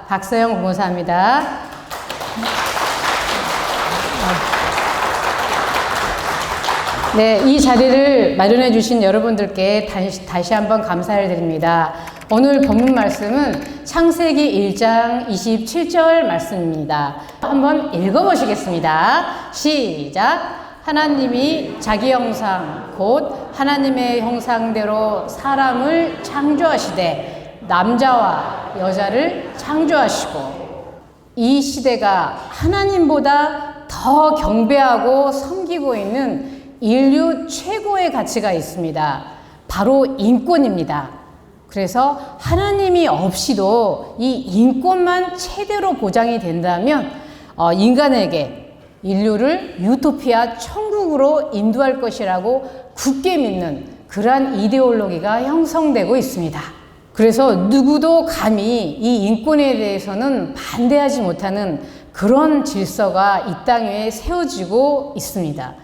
박서영 공사입니다. 네, 이 자리를 마련해 주신 여러분들께 다시 한번 감사를 드립니다. 오늘 본문 말씀은 창세기 1장 27절 말씀입니다. 한번 읽어보시겠습니다. 시작! 하나님이 자기 형상 곧 하나님의 형상대로 사람을 창조하시되 남자와 여자를 창조하시고, 이 시대가 하나님보다 더 경배하고 섬기고 있는 인류 최고의 가치가 있습니다. 바로 인권입니다. 그래서 하나님이 없이도 이 인권만 제대로 보장이 된다면 인간에게 인류를 유토피아 천국으로 인도할 것이라고 굳게 믿는 그러한 이데올로기가 형성되고 있습니다. 그래서 누구도 감히 이 인권에 대해서는 반대하지 못하는 그런 질서가 이 땅 위에 세워지고 있습니다.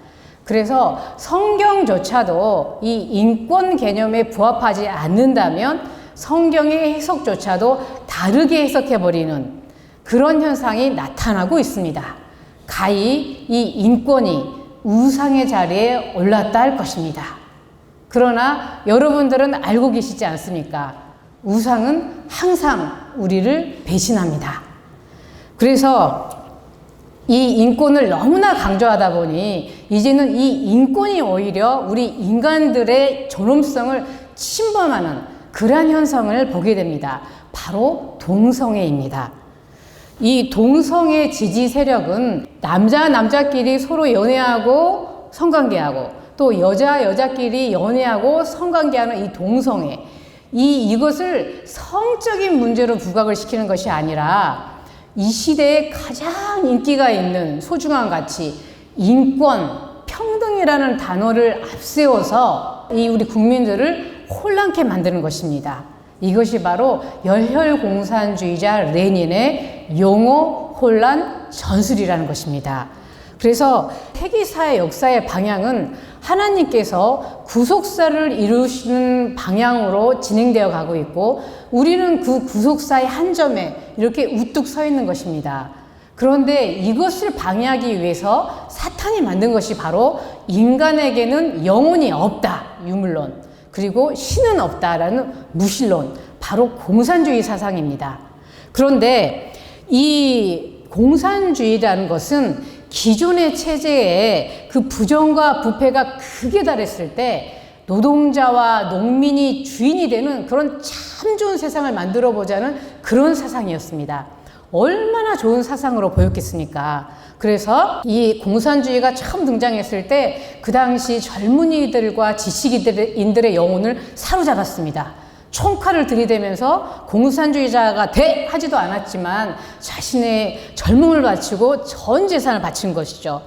그래서 성경조차도 이 인권 개념에 부합하지 않는다면 성경의 해석조차도 다르게 해석해버리는 그런 현상이 나타나고 있습니다. 가히 이 인권이 우상의 자리에 올랐다 할 것입니다. 그러나 여러분들은 알고 계시지 않습니까? 우상은 항상 우리를 배신합니다. 그래서 이 인권을 너무나 강조하다 보니 이제는 이 인권이 오히려 우리 인간들의 존엄성을 침범하는 그러한 현상을 보게 됩니다. 바로 동성애입니다. 이 동성애 지지 세력은 남자끼리 서로 연애하고 성관계하고, 또 여자끼리 연애하고 성관계하는 이 동성애, 이것을 성적인 문제로 부각을 시키는 것이 아니라 이 시대에 가장 인기가 있는 소중한 가치, 인권, 평등이라는 단어를 앞세워서 우리 국민들을 혼란케 만드는 것입니다. 이것이 바로 열혈공산주의자 레닌의 용어 혼란 전술이라는 것입니다. 그래서 세계사의 역사의 방향은 하나님께서 구속사를 이루시는 방향으로 진행되어 가고 있고, 우리는 그 구속사의 한 점에 이렇게 우뚝 서 있는 것입니다. 그런데 이것을 방해하기 위해서 사탄이 만든 것이 바로 인간에게는 영혼이 없다, 유물론, 그리고 신은 없다라는 무신론, 바로 공산주의 사상입니다. 그런데 이 공산주의라는 것은 기존의 체제에 그 부정과 부패가 극에 달했을 때 노동자와 농민이 주인이 되는 그런 참 좋은 세상을 만들어 보자는 그런 사상이었습니다. 얼마나 좋은 사상으로 보였겠습니까? 그래서 이 공산주의가 처음 등장했을 때 그 당시 젊은이들과 지식인들의 영혼을 사로잡았습니다. 총칼을 들이대면서 공산주의자가 돼! 하지도 않았지만 자신의 젊음을 바치고 전 재산을 바친 것이죠.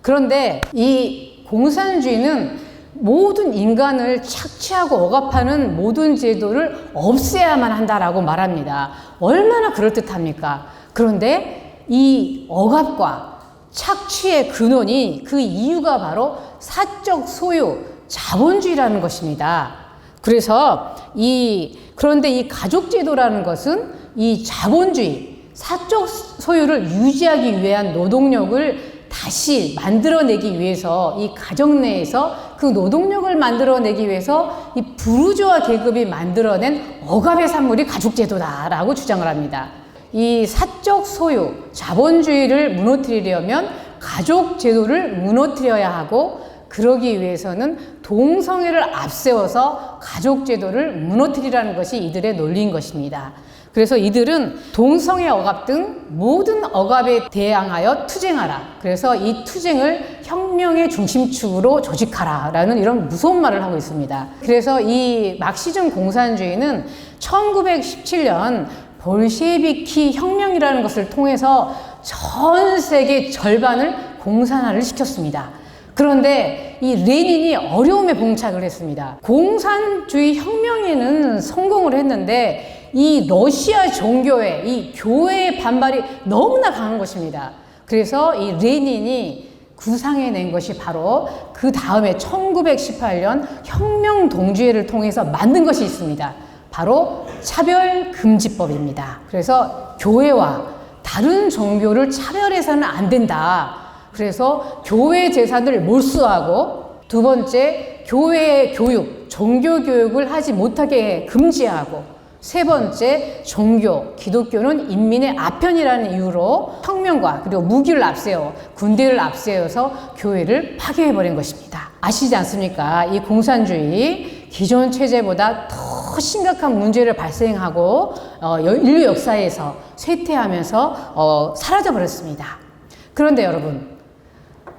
그런데 이 공산주의는 모든 인간을 착취하고 억압하는 모든 제도를 없애야만 한다라고 말합니다. 얼마나 그럴듯합니까? 그런데 이 억압과 착취의 근원이, 그 이유가 바로 사적 소유, 자본주의라는 것입니다. 그래서 그런데 이 가족제도라는 것은 이 자본주의, 사적 소유를 유지하기 위한 노동력을 다시 만들어내기 위해서, 이 가정 내에서 그 노동력을 만들어내기 위해서 이 부르주아 계급이 만들어낸 억압의 산물이 가족제도다라고 주장을 합니다. 이 사적 소유, 자본주의를 무너뜨리려면 가족제도를 무너뜨려야 하고, 그러기 위해서는 동성애를 앞세워서 가족제도를 무너뜨리라는 것이 이들의 논리인 것입니다. 그래서 이들은 동성애 억압 등 모든 억압에 대항하여 투쟁하라. 그래서 이 투쟁을 혁명의 중심축으로 조직하라 라는 이런 무서운 말을 하고 있습니다. 그래서 이 막시즘 공산주의는 1917년 볼셰비키 혁명이라는 것을 통해서 전 세계 절반을 공산화를 시켰습니다. 그런데 이 레닌이 어려움에 봉착을 했습니다. 공산주의 혁명에는 성공을 했는데 이 러시아 종교의, 이 교회의 반발이 너무나 강한 것입니다. 그래서 이 레닌이 구상해낸 것이 바로 그 다음에 1918년 혁명 동지회를 통해서 만든 것이 있습니다. 바로 차별금지법입니다. 그래서 교회와 다른 종교를 차별해서는 안 된다. 그래서 교회 재산을 몰수하고, 두 번째, 교회의 교육, 종교 교육을 하지 못하게 금지하고, 세 번째, 종교, 기독교는 인민의 아편이라는 이유로 혁명과 그리고 무기를 앞세워 군대를 앞세워서 교회를 파괴해버린 것입니다. 아시지 않습니까? 이 공산주의 기존 체제보다 더 심각한 문제를 발생하고 인류 역사에서 쇠퇴하면서 사라져버렸습니다. 그런데 여러분,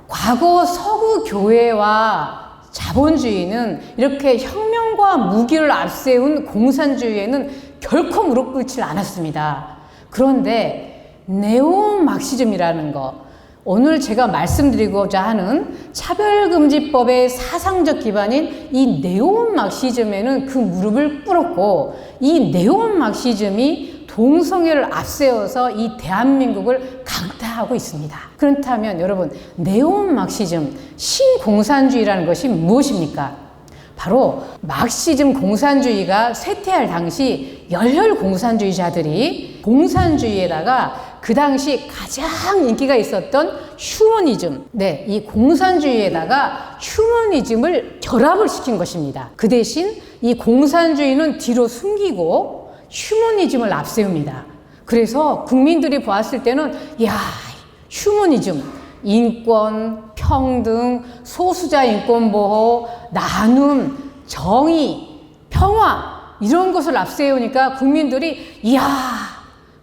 과거 서구 교회와 자본주의는 이렇게 혁명과 무기를 앞세운 공산주의에는 결코 무릎 꿇지 않았습니다. 그런데 네오마르크시즘이라는 거, 오늘 제가 말씀드리고자 하는 차별금지법의 사상적 기반인 이 네오마르크시즘에는 그 무릎을 꿇었고, 이 네오마르크시즘이 동성애를 앞세워서 이 대한민국을 강타하고 있습니다. 그렇다면 여러분, 네오마르크시즘, 신공산주의라는 것이 무엇입니까? 바로 마르크시즘 공산주의가 쇠퇴할 당시 열혈 공산주의자들이 공산주의에다가 그 당시 가장 인기가 있었던 휴머니즘, 이 공산주의에다가 휴머니즘을 결합을 시킨 것입니다. 그 대신 이 공산주의는 뒤로 숨기고 휴머니즘을 앞세웁니다. 그래서 국민들이 보았을 때는 야, 휴머니즘, 인권, 평등, 소수자 인권 보호, 나눔, 정의, 평화 이런 것을 앞세우니까 국민들이 이야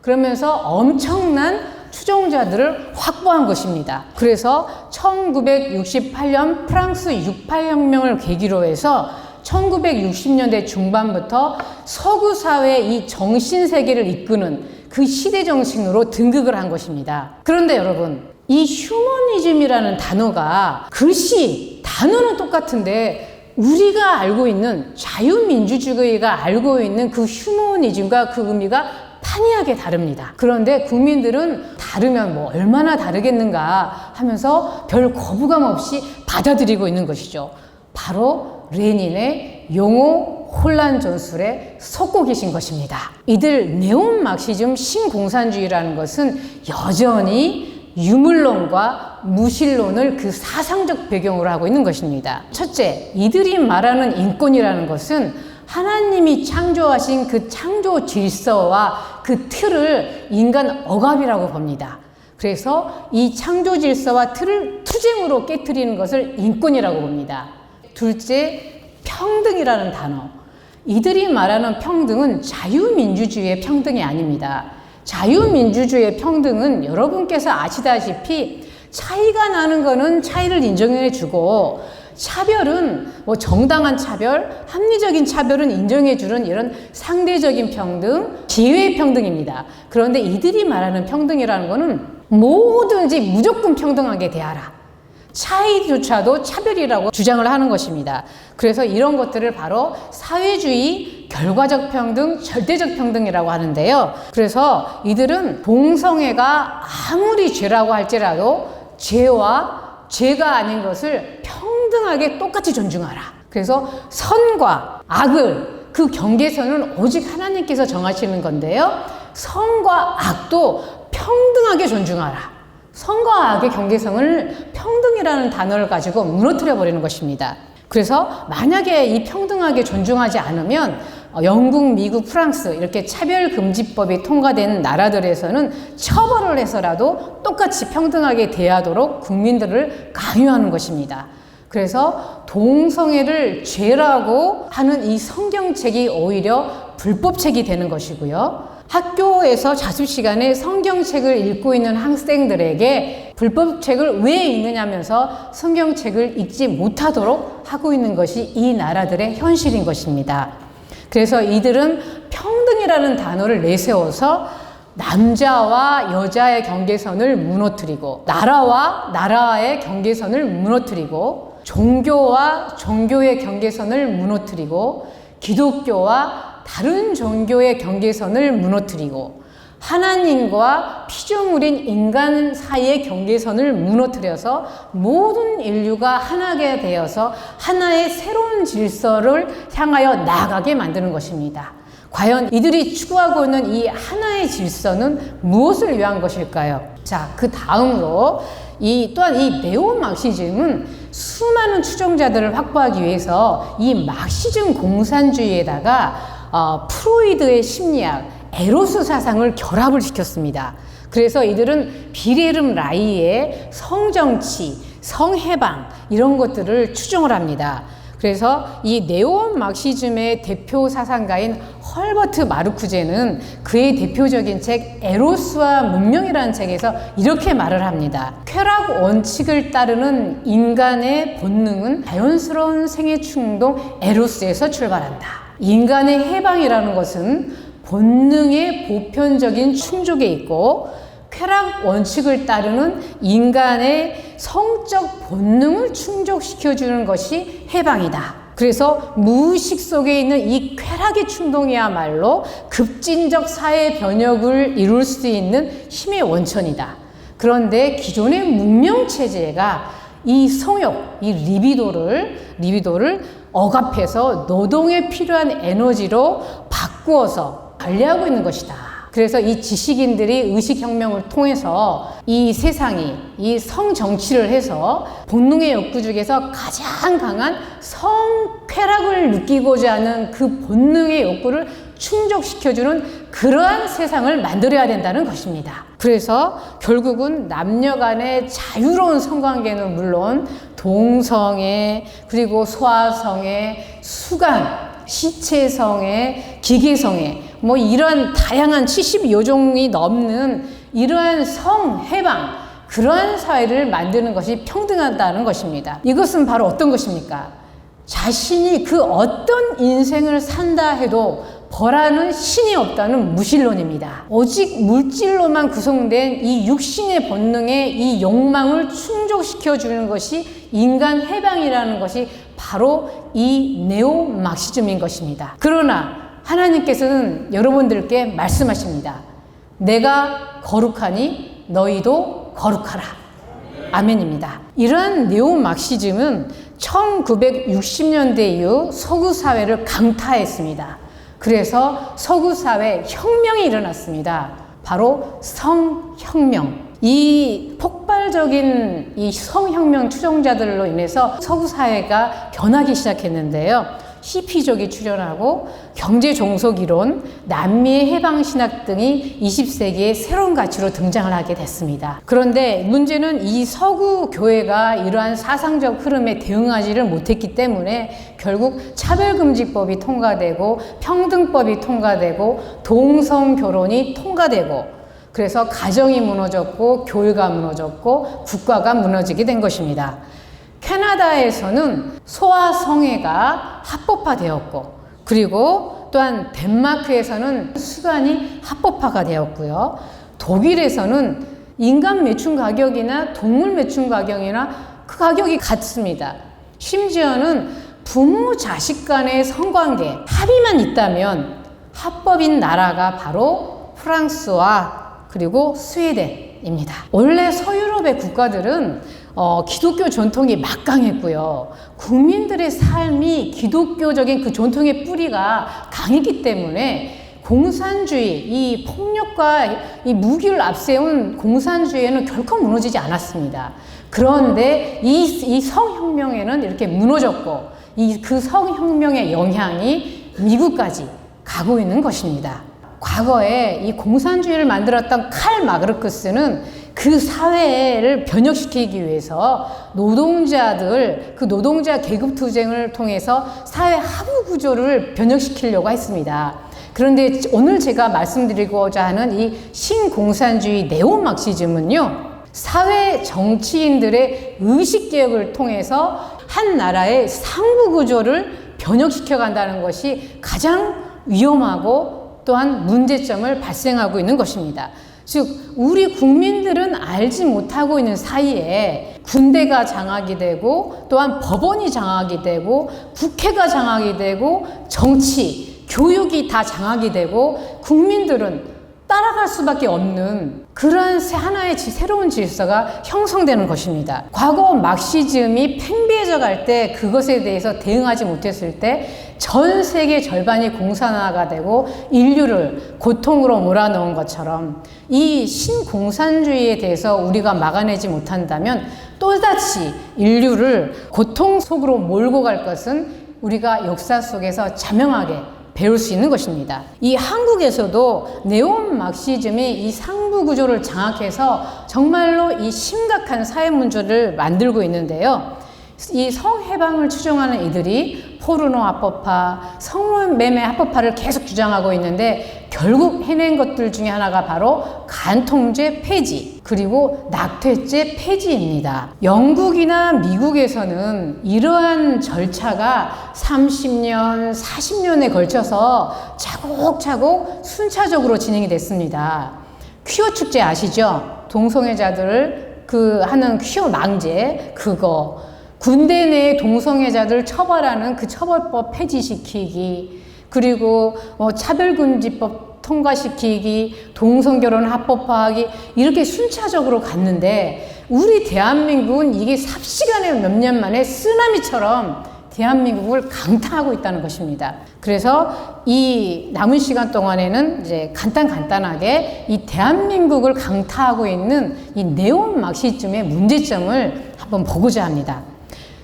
그러면서 엄청난 추종자들을 확보한 것입니다. 그래서 1968년 프랑스 68혁명을 계기로 해서 1960년대 중반부터 서구 사회의 이 정신세계를 이끄는 그 시대 정신으로 등극을 한 것입니다. 그런데 여러분, 이 휴머니즘이라는 단어가 글씨, 단어는 똑같은데 우리가 알고 있는 자유민주주의가 알고 있는 그 휴머니즘과 그 의미가 판이하게 다릅니다. 그런데 국민들은 다르면 뭐 얼마나 다르겠는가 하면서 별 거부감 없이 받아들이고 있는 것이죠. 바로 레닌의 용호 혼란 전술에 속고 계신 것입니다. 이들 네오마르크시즘 신공산주의라는 것은 여전히 유물론과 무신론을 그 사상적 배경으로 하고 있는 것입니다. 첫째, 이들이 말하는 인권이라는 것은 하나님이 창조하신 그 창조 질서와 그 틀을 인간 억압이라고 봅니다. 그래서 이 창조 질서와 틀을 투쟁으로 깨트리는 것을 인권이라고 봅니다. 둘째, 평등이라는 단어. 이들이 말하는 평등은 자유민주주의의 평등이 아닙니다. 자유민주주의의 평등은 여러분께서 아시다시피 차이가 나는 거는 차이를 인정해주고, 차별은 뭐 정당한 차별, 합리적인 차별은 인정해주는 이런 상대적인 평등, 기회의 평등입니다. 그런데 이들이 말하는 평등이라는 거는 뭐든지 무조건 평등하게 대하라. 차이조차도 차별이라고 주장을 하는 것입니다. 그래서 이런 것들을 바로 사회주의, 결과적 평등, 절대적 평등이라고 하는데요. 그래서 이들은 동성애가 아무리 죄라고 할지라도 죄와 죄가 아닌 것을 평등하게 똑같이 존중하라. 그래서 선과 악을, 그 경계선은 오직 하나님께서 정하시는 건데요. 선과 악도 평등하게 존중하라. 선과 악의 경계선을 평등이라는 단어를 가지고 무너뜨려 버리는 것입니다. 그래서 만약에 이 평등하게 존중하지 않으면 영국, 미국, 프랑스 이렇게 차별금지법이 통과된 나라들에서는 처벌을 해서라도 똑같이 평등하게 대하도록 국민들을 강요하는 것입니다. 그래서 동성애를 죄라고 하는 이 성경책이 오히려 불법책이 되는 것이고요. 학교에서 자습 시간에 성경책을 읽고 있는 학생들에게 불법책을 왜 읽느냐면서 성경책을 읽지 못하도록 하고 있는 것이 이 나라들의 현실인 것입니다. 그래서 이들은 평등이라는 단어를 내세워서 남자와 여자의 경계선을 무너뜨리고, 나라와 나라의 경계선을 무너뜨리고, 종교와 종교의 경계선을 무너뜨리고, 기독교와 다른 종교의 경계선을 무너뜨리고, 하나님과 피조물인 인간 사이의 경계선을 무너뜨려서 모든 인류가 하나가 되어서 하나의 새로운 질서를 향하여 나아가게 만드는 것입니다. 과연 이들이 추구하고 있는 이 하나의 질서는 무엇을 위한 것일까요? 자, 그 다음으로 또한 이 네오막시즘은 수많은 추종자들을 확보하기 위해서 이 막시즘 공산주의에다가 프로이드의 심리학, 에로스 사상을 결합을 시켰습니다. 그래서 이들은 빌헤름 라이의 성정치, 성해방 이런 것들을 추종을 합니다. 그래서 이 네오막시즘의 대표 사상가인 헐버트 마르쿠제는 그의 대표적인 책 에로스와 문명이라는 책에서 이렇게 말을 합니다. 쾌락 원칙을 따르는 인간의 본능은 자연스러운 생애 충동 에로스에서 출발한다. 인간의 해방이라는 것은 본능의 보편적인 충족에 있고 쾌락 원칙을 따르는 인간의 성적 본능을 충족시켜주는 것이 해방이다. 그래서 무의식 속에 있는 이 쾌락의 충동이야말로 급진적 사회 변혁을 이룰 수 있는 힘의 원천이다. 그런데 기존의 문명체제가 이 성욕, 이 리비도를 억압해서 노동에 필요한 에너지로 바꾸어서 관리하고 있는 것이다. 그래서 이 지식인들이 의식혁명을 통해서 이 세상이 이 성정치를 해서 본능의 욕구 중에서 가장 강한 성쾌락을 느끼고자 하는 그 본능의 욕구를 충족시켜주는 그러한 세상을 만들어야 된다는 것입니다. 그래서 결국은 남녀 간의 자유로운 성관계는 물론 동성애, 그리고 소아성애, 수간, 시체성애, 기계성애 뭐 이러한 다양한 70여 종이 넘는 이러한 성해방 그러한 사회를 만드는 것이 평등하다는 것입니다. 이것은 바로 어떤 것입니까? 자신이 그 어떤 인생을 산다 해도 벌하는 신이 없다는 무신론입니다. 오직 물질로만 구성된 이 육신의 본능의 이 욕망을 충족시켜주는 것이 인간 해방이라는 것이 바로 이 네오막시즘인 것입니다. 그러나 하나님께서는 여러분들께 말씀하십니다. 내가 거룩하니 너희도 거룩하라. 아멘입니다. 이러한 네오막시즘은 1960년대 이후 서구 사회를 강타했습니다. 그래서 서구 사회 혁명이 일어났습니다. 바로 성혁명. 이 폭발적인 이 성혁명 추종자들로 인해서 서구 사회가 변하기 시작했는데요. 히피족이 출현하고 경제종속이론, 남미의 해방신학 등이 20세기의 새로운 가치로 등장을 하게 됐습니다. 그런데 문제는 이 서구 교회가 이러한 사상적 흐름에 대응하지를 못했기 때문에 결국 차별금지법이 통과되고 평등법이 통과되고 동성결혼이 통과되고 그래서 가정이 무너졌고 교회가 무너졌고 국가가 무너지게 된 것입니다. 캐나다에서는 소아성애가 합법화되었고 그리고 또한 덴마크에서는 수간이 합법화가 되었고요. 독일에서는 인간 매춘 가격이나 동물 매춘 가격이나 그 가격이 같습니다. 심지어는 부모 자식 간의 성관계 합의만 있다면 합법인 나라가 바로 프랑스와 그리고 스웨덴입니다. 원래 서유럽의 국가들은 기독교 전통이 막강했고요. 국민들의 삶이 기독교적인 그 전통의 뿌리가 강했기 때문에 공산주의, 이 폭력과 이 무기를 앞세운 공산주의에는 결코 무너지지 않았습니다. 그런데 이 성혁명에는 이렇게 무너졌고 그 성혁명의 영향이 미국까지 가고 있는 것입니다. 과거에 이 공산주의를 만들었던 칼 마르크스는 그 사회를 변혁시키기 위해서 노동자들, 그 노동자 계급투쟁을 통해서 사회 하부 구조를 변혁시키려고 했습니다. 그런데 오늘 제가 말씀드리고자 하는 이 신공산주의 네오막시즘은요, 사회 정치인들의 의식개혁을 통해서 한 나라의 상부 구조를 변혁시켜 간다는 것이 가장 위험하고 또한 문제점을 발생하고 있는 것입니다. 즉 우리 국민들은 알지 못하고 있는 사이에 군대가 장악이 되고 또한 법원이 장악이 되고 국회가 장악이 되고 정치, 교육이 다 장악이 되고 국민들은 따라갈 수밖에 없는 그런 하나의 새로운 질서가 형성되는 것입니다. 과거 막시즘이 팽배해져 갈 때 그것에 대해서 대응하지 못했을 때 전 세계 절반이 공산화가 되고 인류를 고통으로 몰아넣은 것처럼 이 신공산주의에 대해서 우리가 막아내지 못한다면 또다시 인류를 고통 속으로 몰고 갈 것은 우리가 역사 속에서 자명하게 배울 수 있는 것입니다. 이 한국에서도 네온 막시즘이 이 상부 구조를 장악해서 정말로 이 심각한 사회 문제를 만들고 있는데요. 이 성해방을 추종하는 이들이 포르노 합법화, 성매매 합법화를 계속 주장하고 있는데 결국 해낸 것들 중에 하나가 바로 간통죄 폐지 그리고 낙태죄 폐지입니다. 영국이나 미국에서는 이러한 절차가 30년, 40년에 걸쳐서 차곡차곡 순차적으로 진행이 됐습니다. 퀴어 축제 아시죠? 동성애자들을 하는 퀴어 망제 그거 군대 내 동성애자들 처벌하는 그 처벌법 폐지시키기 그리고 차별금지법 통과시키기 동성결혼 합법화하기 이렇게 순차적으로 갔는데 우리 대한민국은 이게 삽시간에 몇 년 만에 쓰나미처럼 대한민국을 강타하고 있다는 것입니다. 그래서 이 남은 시간 동안에는 이제 간단하게 이 대한민국을 강타하고 있는 이 네온 막시즘의 문제점을 한번 보고자 합니다.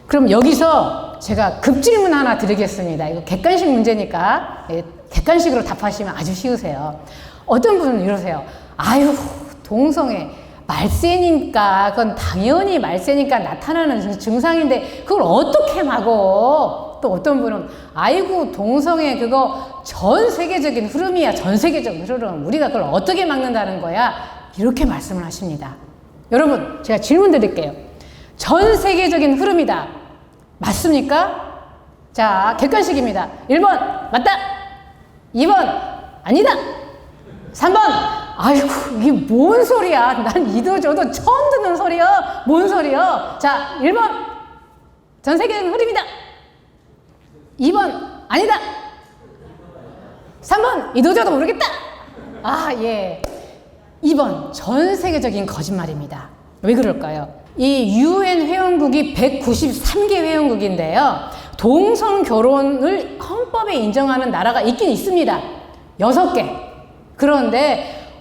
그럼 여기서 제가 급질문 하나 드리겠습니다. 이거 객관식 문제니까 객관식으로 답하시면 아주 쉬우세요. 어떤 분은 이러세요. 아유, 동성애 말세니까 그건 당연히 말세니까 나타나는 증상인데 그걸 어떻게 막어? 또 어떤 분은 아이고 동성애 그거 전 세계적인 흐름이야. 전 세계적인 흐름. 우리가 그걸 어떻게 막는다는 거야? 이렇게 말씀을 하십니다. 여러분 제가 질문 드릴게요. 전 세계적인 흐름이다. 맞습니까? 자, 객관식입니다. 1번 맞다. 2번 아니다. 3번 아이고 이게 뭔 소리야. 난 이도 저도 처음 듣는 소리야. 뭔 소리야. 자, 1번 전 세계적인 흐름이다. 2번 아니다. 3번 이도 저도 모르겠다. 아, 예. 2번 전 세계적인 거짓말입니다. 왜 그럴까요? 이 UN 회원국이 193개 회원국인데요. 동성 결혼을 헌법에 인정하는 나라가 있긴 있습니다. 6개. 그런데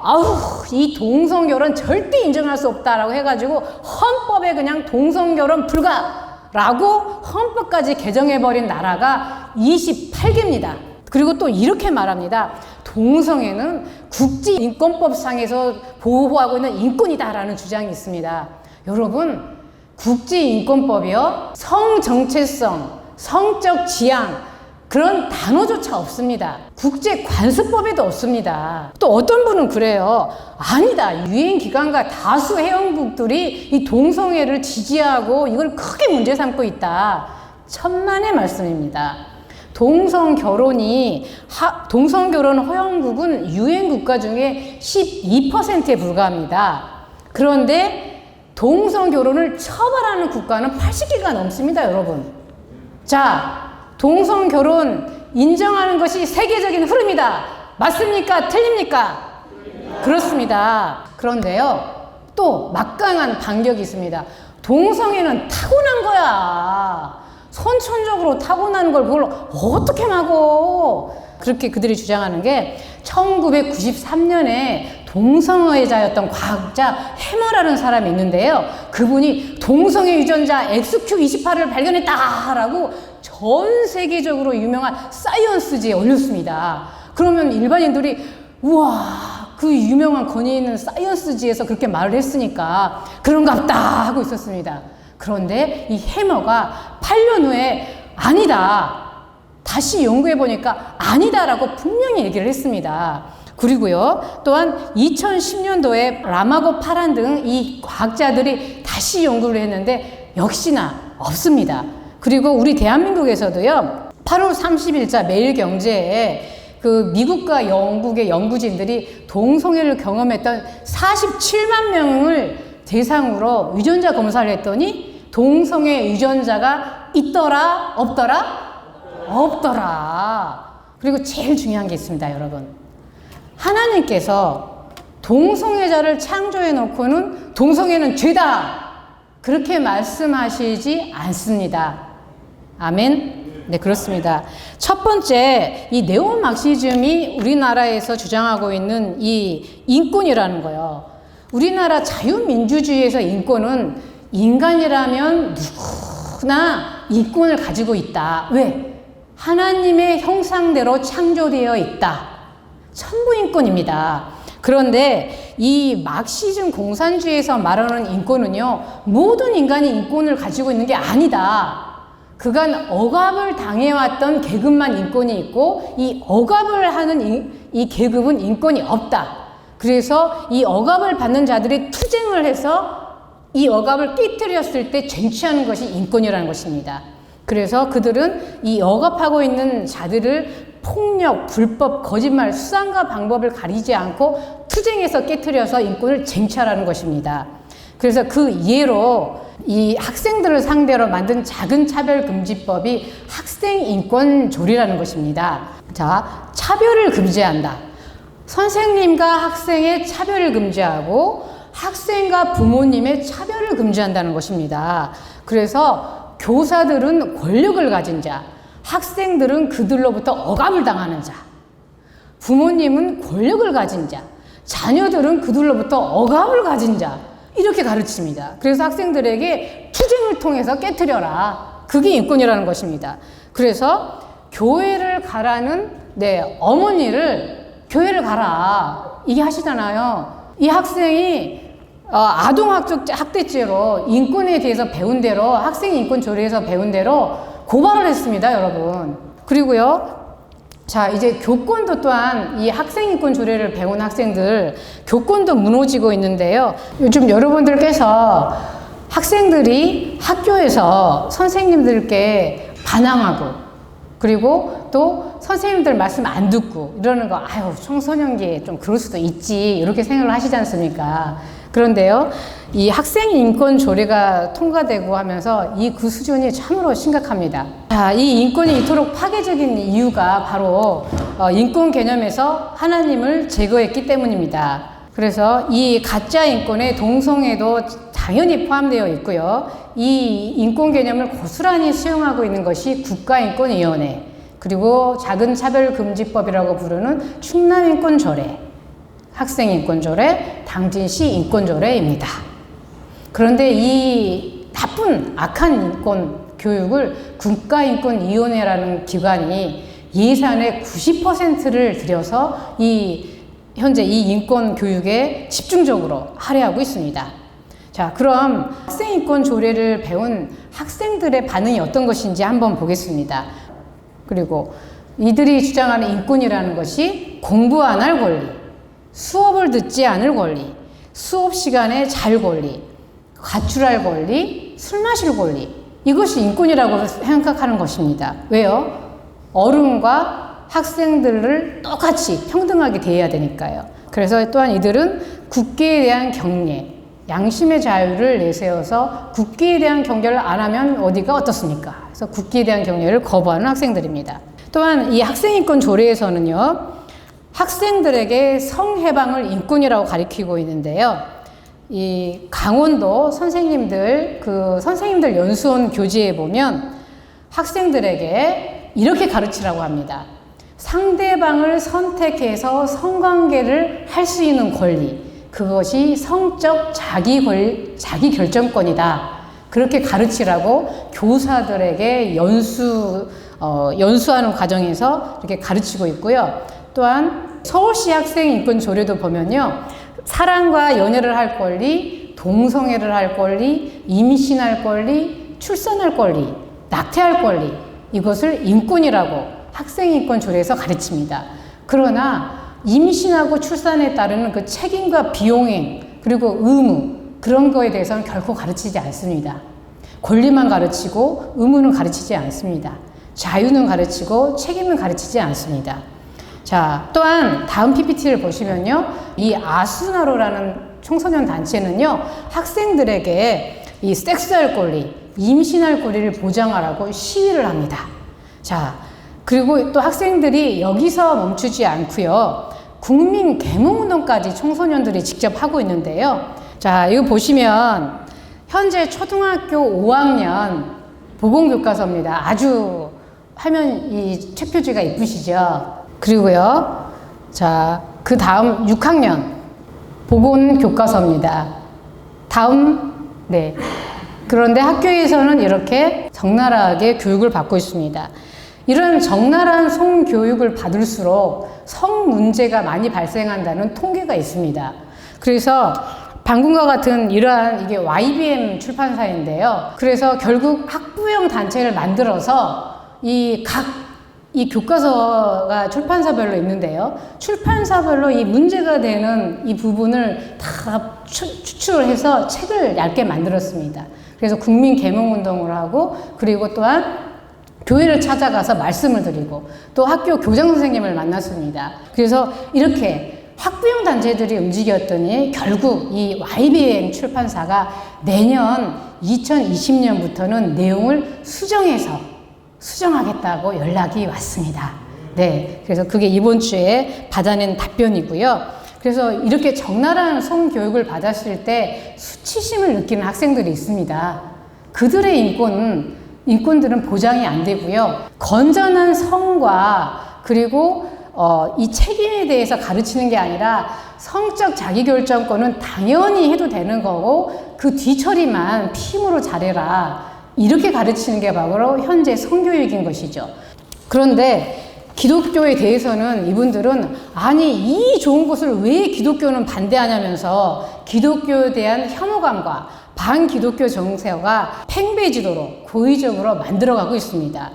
이 동성 결혼 절대 인정할 수 없다라고 해가지고 헌법에 그냥 동성 결혼 불가라고 헌법까지 개정해버린 나라가 28개입니다. 그리고 또 이렇게 말합니다. 동성애는 국제인권법상에서 보호하고 있는 인권이다라는 주장이 있습니다. 여러분, 국제인권법이요. 성정체성, 성적 지향 그런 단어조차 없습니다. 국제관습법에도 없습니다. 또 어떤 분은 그래요. 아니다. 유엔 기관과 다수 회원국들이 이 동성애를 지지하고 이걸 크게 문제 삼고 있다. 천만의 말씀입니다. 동성결혼 허용국은 유엔 국가 중에 12%에 불과합니다. 그런데 동성결혼을 처벌하는 국가는 80개가 넘습니다, 여러분. 자, 동성결혼 인정하는 것이 세계적인 흐름이다. 맞습니까? 틀립니까? 그렇습니다. 그런데요, 또 막강한 반격이 있습니다. 동성애는 타고난 거야. 선천적으로 타고난 걸 그걸 어떻게 막어? 그렇게 그들이 주장하는 게 1993년에 동성애자였던 과학자 해머라는 사람이 있는데요. 그분이 동성애 유전자 XQ28을 발견했다라고 전 세계적으로 유명한 사이언스지에 올렸습니다. 그러면 일반인들이 우와, 그 유명한 권위 있는 사이언스지에서 그렇게 말을 했으니까 그런가 보다 하고 있었습니다. 그런데 이 해머가 8년 후에 아니다. 다시 연구해보니까 아니다라고 분명히 얘기를 했습니다. 그리고요, 또한 2010년도에 라마고 파란 등 이 과학자들이 다시 연구를 했는데 역시나 없습니다. 그리고 우리 대한민국에서도요, 8월 30일자 매일경제에 그 미국과 영국의 연구진들이 동성애를 경험했던 47만 명을 대상으로 유전자 검사를 했더니 동성애 유전자가 있더라? 없더라? 없더라. 그리고 제일 중요한 게 있습니다, 여러분. 하나님께서 동성애자를 창조해 놓고는 동성애는 죄다 그렇게 말씀하시지 않습니다. 아멘. 네, 그렇습니다. 첫 번째, 이 네오마르크시즘이 우리나라에서 주장하고 있는 이 인권이라는 거요. 우리나라 자유민주주의에서 인권은 인간이라면 누구나 인권을 가지고 있다. 왜? 하나님의 형상대로 창조되어 있다. 천부인권입니다. 그런데 이 마르크시즘 공산주의에서 말하는 인권은요, 모든 인간이 인권을 가지고 있는 게 아니다. 그간 억압을 당해왔던 계급만 인권이 있고 이 억압을 하는 이 계급은 인권이 없다. 그래서 이 억압을 받는 자들이 투쟁을 해서 이 억압을 깨뜨렸을 때 쟁취하는 것이 인권이라는 것입니다. 그래서 그들은 이 억압하고 있는 자들을 폭력, 불법, 거짓말, 수단과 방법을 가리지 않고 투쟁해서 깨뜨려서 인권을 쟁취하라는 것입니다. 그래서 그 예로 이 학생들을 상대로 만든 작은 차별금지법이 학생인권조례라는 것입니다. 자, 차별을 금지한다. 선생님과 학생의 차별을 금지하고 학생과 부모님의 차별을 금지한다는 것입니다. 그래서 교사들은 권력을 가진 자, 학생들은 그들로부터 억압을 당하는 자, 부모님은 권력을 가진 자, 자녀들은 그들로부터 억압을 가진 자, 이렇게 가르칩니다. 그래서 학생들에게 투쟁을 통해서 깨트려라. 그게 인권이라는 것입니다. 그래서 교회를 가라는 어머니를 교회를 가라. 이게 하시잖아요. 이 학생이 아동학대죄로 인권에 대해서 배운 대로 학생인권조례에서 배운 대로 고발을 했습니다, 여러분. 그리고요. 자, 이제 교권도 또한 이 학생인권조례를 배운 학생들 교권도 무너지고 있는데요. 요즘 여러분들께서 학생들이 학교에서 선생님들께 반항하고 그리고 또 선생님들 말씀 안 듣고 이러는 거 아유 청소년기에 좀 그럴 수도 있지 이렇게 생각을 하시지 않습니까? 그런데요, 이 학생인권조례가 통과되고 하면서 그 수준이 참으로 심각합니다. 자, 이 인권이 이토록 파괴적인 이유가 바로 인권 개념에서 하나님을 제거했기 때문입니다. 그래서 이 가짜 인권에 동성애도 당연히 포함되어 있고요. 이 인권 개념을 고스란히 수용하고 있는 것이 국가인권위원회, 그리고 작은차별금지법이라고 부르는 충남인권조례, 학생인권조례, 당진시 인권조례입니다. 그런데 이 나쁜 악한 인권 교육을 국가인권위원회라는 기관이 예산의 90%를 들여서 현재 이 인권 교육에 집중적으로 할애하고 있습니다. 자, 그럼 학생인권조례를 배운 학생들의 반응이 어떤 것인지 한번 보겠습니다. 그리고 이들이 주장하는 인권이라는 것이 공부 안 할 권리, 수업을 듣지 않을 권리, 수업 시간에 잘 권리, 가출할 권리, 술 마실 권리, 이것이 인권이라고 생각하는 것입니다. 왜요? 어른과 학생들을 똑같이 평등하게 대해야 되니까요. 그래서 또한 이들은 국계에 대한 경례, 양심의 자유를 내세워서 국계에 대한 경계를 안 하면 어디가 어떻습니까? 그래서 국계에 대한 경계를 거부하는 학생들입니다. 또한 이 학생인권 조례에서는요, 학생들에게 성해방을 인권이라고 가리키고 있는데요. 이 강원도 선생님들 연수원 교재에 보면 학생들에게 이렇게 가르치라고 합니다. 상대방을 선택해서 성관계를 할 수 있는 권리, 그것이 성적 자기 결정권이다. 그렇게 가르치라고 교사들에게 연수하는 과정에서 이렇게 가르치고 있고요. 또한 서울시 학생인권조례도 보면요, 사랑과 연애를 할 권리, 동성애를 할 권리, 임신할 권리, 출산할 권리, 낙태할 권리, 이것을 인권이라고 학생인권조례에서 가르칩니다. 그러나 임신하고 출산에 따르는 그 책임과 비용행, 그리고 의무, 그런 거에 대해서는 결코 가르치지 않습니다. 권리만 가르치고 의무는 가르치지 않습니다. 자유는 가르치고 책임은 가르치지 않습니다. 자, 또한 다음 PPT를 보시면요, 이 아수나로라는 청소년 단체는요, 학생들에게 이 섹스할 권리, 임신할 권리를 보장하라고 시위를 합니다. 자, 그리고 또 학생들이 여기서 멈추지 않고요, 국민 계몽운동까지 청소년들이 직접 하고 있는데요. 자, 이거 보시면 현재 초등학교 5학년 보건교과서입니다. 아주 화면 이 책 표지가 이쁘시죠? 그리고요, 자, 그 다음 6학년 보건교과서입니다. 다음, 네. 그런데 학교에서는 이렇게 적나라하게 교육을 받고 있습니다. 이런 적나라한 성교육을 받을수록 성 문제가 많이 발생한다는 통계가 있습니다. 그래서 방금과 같은 이러한 이게 YBM 출판사인데요. 그래서 결국 학부형 단체를 만들어서 이 교과서가 출판사별로 있는데요. 출판사별로 이 문제가 되는 이 부분을 다 추출을 해서 책을 얇게 만들었습니다. 그래서 국민 계몽운동을 하고, 그리고 또한 교회를 찾아가서 말씀을 드리고, 또 학교 교장 선생님을 만났습니다. 그래서 이렇게 학부형 단체들이 움직였더니 결국 이 YBM 출판사가 내년 2020년부터는 내용을 수정하겠다고 연락이 왔습니다. 네. 그래서 그게 이번 주에 받아낸 답변이고요. 그래서 이렇게 적나라한 성교육을 받았을 때 수치심을 느끼는 학생들이 있습니다. 그들의 인권들은 보장이 안 되고요. 건전한 성과 그리고 이 책임에 대해서 가르치는 게 아니라 성적 자기결정권은 당연히 해도 되는 거고 그 뒤처리만 피임으로 잘해라. 이렇게 가르치는 게 바로 현재 성교육인 것이죠. 그런데 기독교에 대해서는 이분들은 아니 이 좋은 것을 왜 기독교는 반대하냐면서 기독교에 대한 혐오감과 반기독교 정세가 팽배해지도록 고의적으로 만들어가고 있습니다.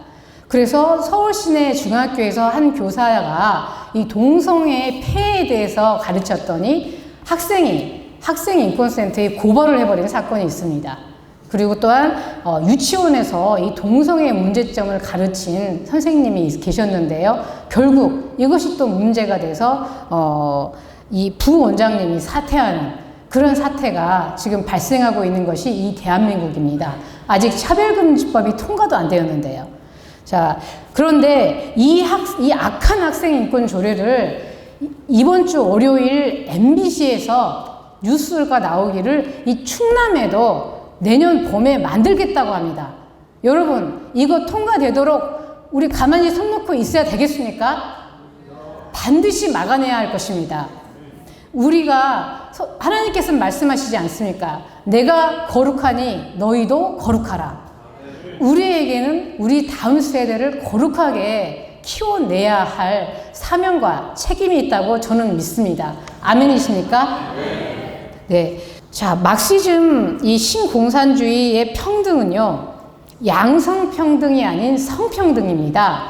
그래서 서울시내 중학교에서 한 교사가 이 동성애의 폐해에 대해서 가르쳤더니 학생인권센터에 고발을 해버리는 사건이 있습니다. 그리고 또한 유치원에서 이 동성애 문제점을 가르친 선생님이 계셨는데요. 결국 이것이 또 문제가 돼서 이 부원장님이 사퇴하는 그런 사태가 지금 발생하고 있는 것이 이 대한민국입니다. 아직 차별금지법이 통과도 안 되었는데요. 자, 그런데 이 악한 학생 인권 조례를 이번 주 월요일 MBC에서 뉴스가 나오기를 이 충남에도 내년 봄에 만들겠다고 합니다. 여러분, 이거 통과되도록 우리 가만히 손 놓고 있어야 되겠습니까? 반드시 막아내야 할 것입니다. 우리가 하나님께서 말씀하시지 않습니까? 내가 거룩하니 너희도 거룩하라. 우리에게는 우리 다음 세대를 거룩하게 키워내야 할 사명과 책임이 있다고 저는 믿습니다. 아멘이십니까? 네. 자, 막시즘 이 신공산주의의 평등은요, 양성평등이 아닌 성평등입니다.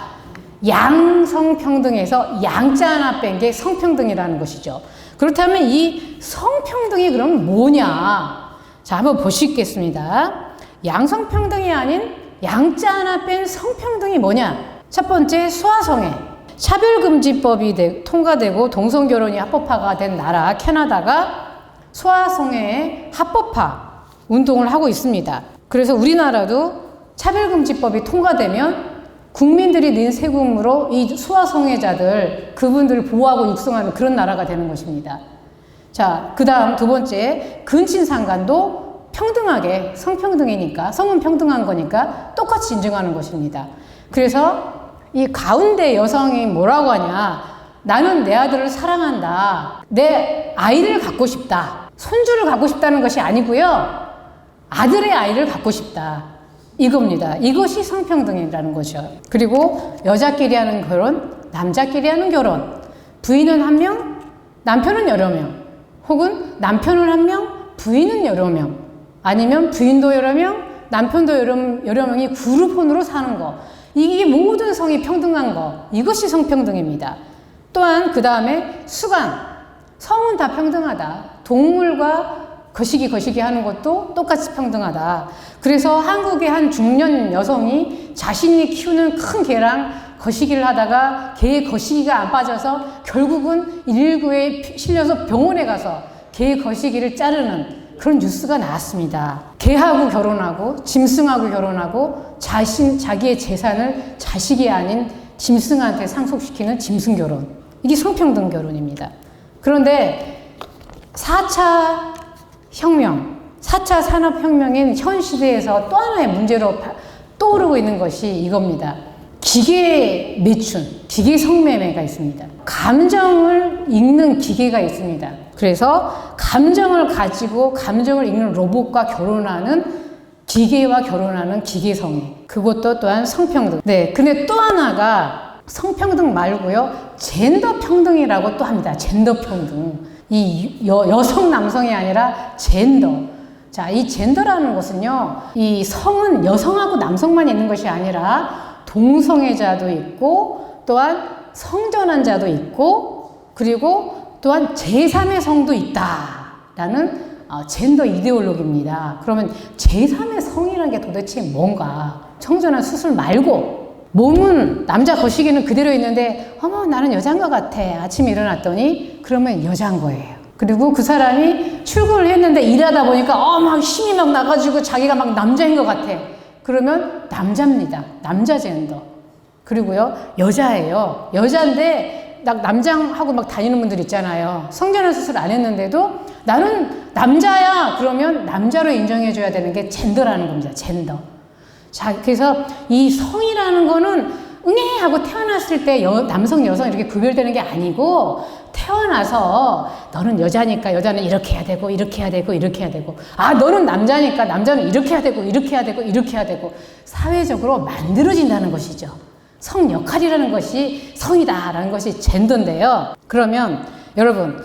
양성평등에서 양자 하나 뺀 게 성평등이라는 것이죠. 그렇다면 이 성평등이 그럼 뭐냐? 자, 한번 보시겠습니다. 양성평등이 아닌 양자 하나 뺀 성평등이 뭐냐? 첫 번째, 소아성애. 차별금지법이 통과되고 동성결혼이 합법화가 된 나라 캐나다가 소아성애의 합법화 운동을 하고 있습니다. 그래서 우리나라도 차별금지법이 통과되면 국민들이 낸 세금으로 이 소아성애자들 그분들을 보호하고 육성하는 그런 나라가 되는 것입니다. 자, 그 다음 두 번째, 근친상간도 평등하게, 성평등이니까, 성은 평등한 거니까 똑같이 인정하는 것입니다. 그래서 이 가운데 여성이 뭐라고 하냐? 나는 내 아들을 사랑한다. 내 아이를 갖고 싶다. 손주를 갖고 싶다는 것이 아니고요. 아들의 아이를 갖고 싶다. 이겁니다. 이것이 성평등이라는 거죠. 그리고 여자끼리 하는 결혼, 남자끼리 하는 결혼. 부인은 한 명, 남편은 여러 명. 혹은 남편은 한 명, 부인은 여러 명. 아니면 부인도 여러 명, 남편도 여러 명이 그룹혼으로 사는 거. 이게 모든 성이 평등한 거. 이것이 성평등입니다. 또한 그 다음에 수강. 성은 다 평등하다. 동물과 거시기 하는 것도 똑같이 평등하다. 그래서 한국의 한 중년 여성이 자신이 키우는 큰 개랑 거시기를 하다가 개의 거시기가 안 빠져서 결국은 119에 실려서 병원에 가서 개의 거시기를 자르는 그런 뉴스가 나왔습니다. 개하고 결혼하고 짐승하고 결혼하고 자기의 재산을 자식이 아닌 짐승한테 상속시키는 짐승 결혼. 이게 성평등 결혼입니다. 그런데 4차 혁명, 4차 산업혁명인 현 시대에서 또 하나의 문제로 떠오르고 있는 것이 이겁니다. 기계 매춘, 기계 성매매가 있습니다. 감정을 읽는 기계가 있습니다. 그래서 감정을 가지고 감정을 읽는 로봇과 결혼하는 기계와 결혼하는 기계성애. 그것도 또한 성평등. 네, 근데 또 하나가 성평등 말고요. 젠더 평등이라고 또 합니다. 젠더 평등. 이 여성, 남성이 아니라 젠더. 자, 이 젠더라는 것은요. 이 성은 여성하고 남성만 있는 것이 아니라 동성애자도 있고 또한 성전환자도 있고 그리고 또한 제3의 성도 있다라는 젠더 이데올로기입니다. 그러면 제3의 성이라는 게 도대체 뭔가? 청전환 수술 말고 몸은 남자 거시기는 그대로 있는데 어머 나는 여자인 것 같아. 아침에 일어났더니 그러면 여자인 거예요. 그리고 그 사람이 출근을 했는데 일하다 보니까 막 힘이 막 나가지고 자기가 막 남자인 것 같아. 그러면 남자입니다. 남자 젠더. 그리고요 여자예요. 여자인데 남장하고 막 다니는 분들 있잖아요. 성전환 수술 안 했는데도 나는 남자야 그러면 남자로 인정해줘야 되는 게 젠더라는 겁니다. 젠더. 자, 그래서 이 성이라는 거는 응애 하고 태어났을 때 남성 여성 이렇게 구별되는 게 아니고 태어나서 너는 여자니까 여자는 이렇게 해야 되고 이렇게 해야 되고 이렇게 해야 되고 너는 남자니까 남자는 이렇게 해야 되고 이렇게 해야 되고 이렇게 해야 되고 사회적으로 만들어진다는 것이죠. 성 역할이라는 것이 성이다라는 것이 젠더인데요. 그러면 여러분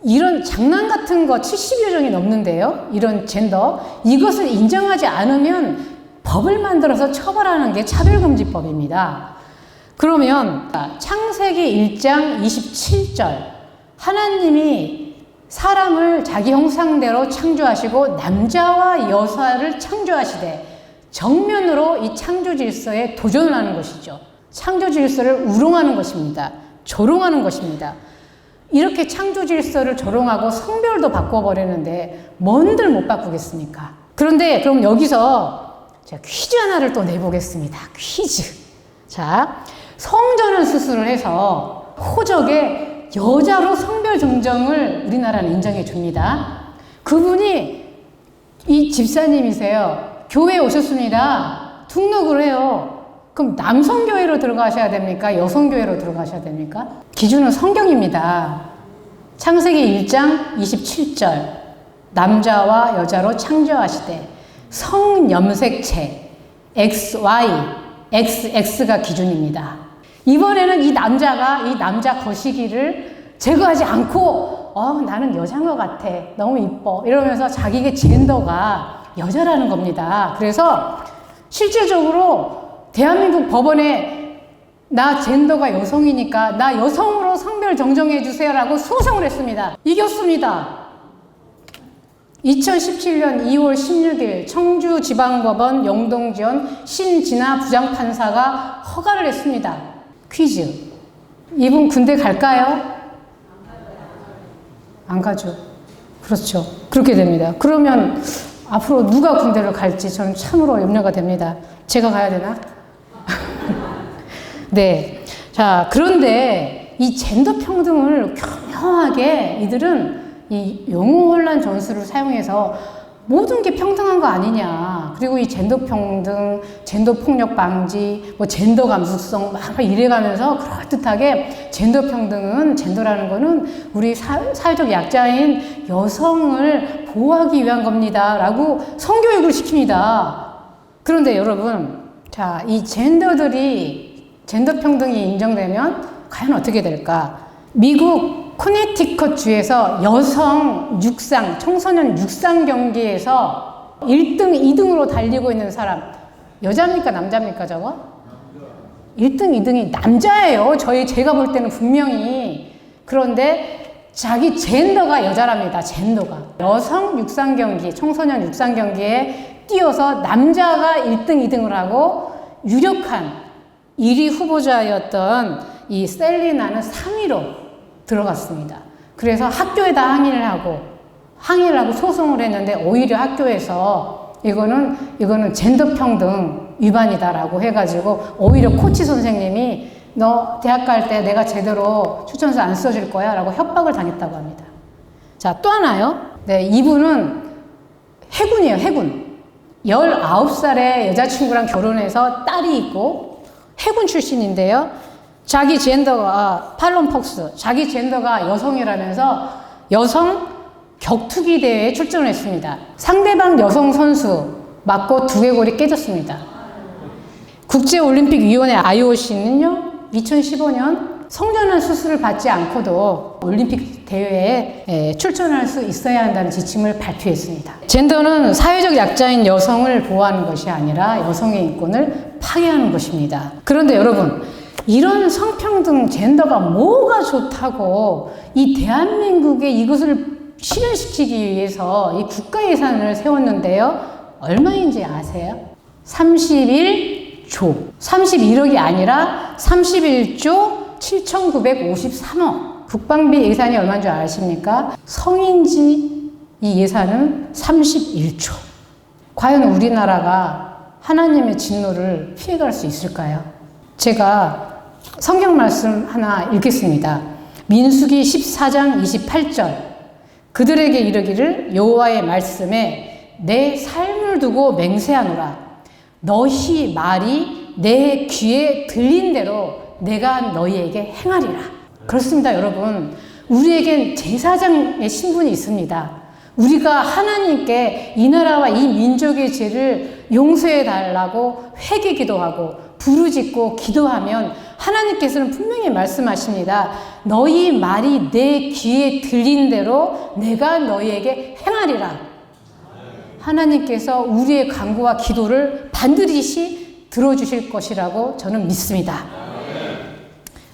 이런 장난 같은 거 70여 종이 넘는데요. 이런 젠더 이것을 인정하지 않으면 법을 만들어서 처벌하는 게 차별금지법입니다. 그러면 창세기 1장 27절 하나님이 사람을 자기 형상대로 창조하시고 남자와 여자를 창조하시되 정면으로 이 창조 질서에 도전하는 것이죠. 창조 질서를 우롱하는 것입니다. 조롱하는 것입니다. 이렇게 창조 질서를 조롱하고 성별도 바꿔버리는데 뭔들 못 바꾸겠습니까? 그런데 그럼 여기서 제가 퀴즈 하나를 또 내보겠습니다. 퀴즈. 자, 성전환 수술을 해서 호적에 여자로 성별 정정을 우리나라는 인정해 줍니다. 그분이 이 집사님이세요. 교회에 오셨습니다. 등록을 해요. 그럼 남성교회로 들어가셔야 됩니까? 여성교회로 들어가셔야 됩니까? 기준은 성경입니다. 창세기 1장 27절 남자와 여자로 창조하시되 성염색체 XY, XX가 기준입니다. 이번에는 이 남자 거시기를 제거하지 않고 나는 여자인 것 같아. 너무 이뻐. 이러면서 자기의 젠더가 여자라는 겁니다. 그래서 실질적으로 대한민국 법원에 나 젠더가 여성이니까 나 여성으로 성별 정정해 주세요라고 소송을 했습니다. 이겼습니다. 2017년 2월 16일 청주지방법원 영동지원 신진아 부장판사가 허가를 했습니다. 퀴즈. 이분 군대 갈까요? 안 가죠. 그렇죠. 그렇게 됩니다. 그러면 앞으로 누가 군대를 갈지 저는 참으로 염려가 됩니다. 제가 가야 되나? 네. 자, 그런데 이 젠더 평등을 교묘하게 이들은 이 용어 혼란 전술을 사용해서 모든 게 평등한 거 아니냐. 그리고 이 젠더 평등, 젠더 폭력 방지, 젠더 감수성 막 이래가면서 그럴듯하게 젠더 평등은, 젠더라는 거는 우리 사회적 약자인 여성을 보호하기 위한 겁니다. 라고 성교육을 시킵니다. 그런데 여러분, 자, 이 젠더 평등이 인정되면 과연 어떻게 될까? 미국 코네티컷 주에서 여성 육상, 청소년 육상 경기에서 1등, 2등으로 달리고 있는 사람 여자입니까? 남자입니까? 저거? 1등, 2등이 남자예요. 제가 볼 때는 분명히. 그런데 자기 젠더가 여자랍니다. 젠더가. 여성 육상 경기, 청소년 육상 경기에 뛰어서 남자가 1등, 2등을 하고 유력한 1위 후보자였던 이 셀리나는 3위로 들어갔습니다. 그래서 학교에다 항의를 하고 소송을 했는데 오히려 학교에서 이거는 젠더 평등 위반이다라고 해가지고 오히려 코치 선생님이 너 대학 갈 때 내가 제대로 추천서 안 써줄 거야 라고 협박을 당했다고 합니다. 자, 또 하나요. 네, 이분은 해군이에요. 해군. 19살에 여자친구랑 결혼해서 딸이 있고 해군 출신인데요. 자기 젠더가 팔론 폭스, 자기 젠더가 여성이라면서 여성 격투기 대회에 출전을 했습니다. 상대방 여성 선수 맞고 두개골이 깨졌습니다. 국제올림픽위원회 IOC는요 2015년 성전환 수술을 받지 않고도 올림픽 대회에 출전할 수 있어야 한다는 지침을 발표했습니다. 젠더는 사회적 약자인 여성을 보호하는 것이 아니라 여성의 인권을 파괴하는 것입니다. 그런데 여러분, 이런 성평등 젠더가 뭐가 좋다고 이 대한민국에 이것을 실현시키기 위해서 이 국가 예산을 세웠는데요. 얼마인지 아세요? 31조. 31억이 아니라 31조 7,953억. 국방비 예산이 얼마인 줄 아십니까? 성인지 이 예산은 31조. 과연 우리나라가 하나님의 진노를 피해갈 수 있을까요? 제가 성경 말씀 하나 읽겠습니다. 민수기 14장 28절. 그들에게 이르기를 여호와의 말씀에 내 삶을 두고 맹세하노라. 너희 말이 내 귀에 들린 대로 내가 너희에게 행하리라. 그렇습니다, 여러분. 우리에겐 제사장의 신분이 있습니다. 우리가 하나님께 이 나라와 이 민족의 죄를 용서해 달라고 회개 기도하고 부르짖고 기도하면 하나님께서는 분명히 말씀하십니다. 너희 말이 내 귀에 들린 대로 내가 너희에게 행하리라. 하나님께서 우리의 간구와 기도를 반드시 들어주실 것이라고 저는 믿습니다.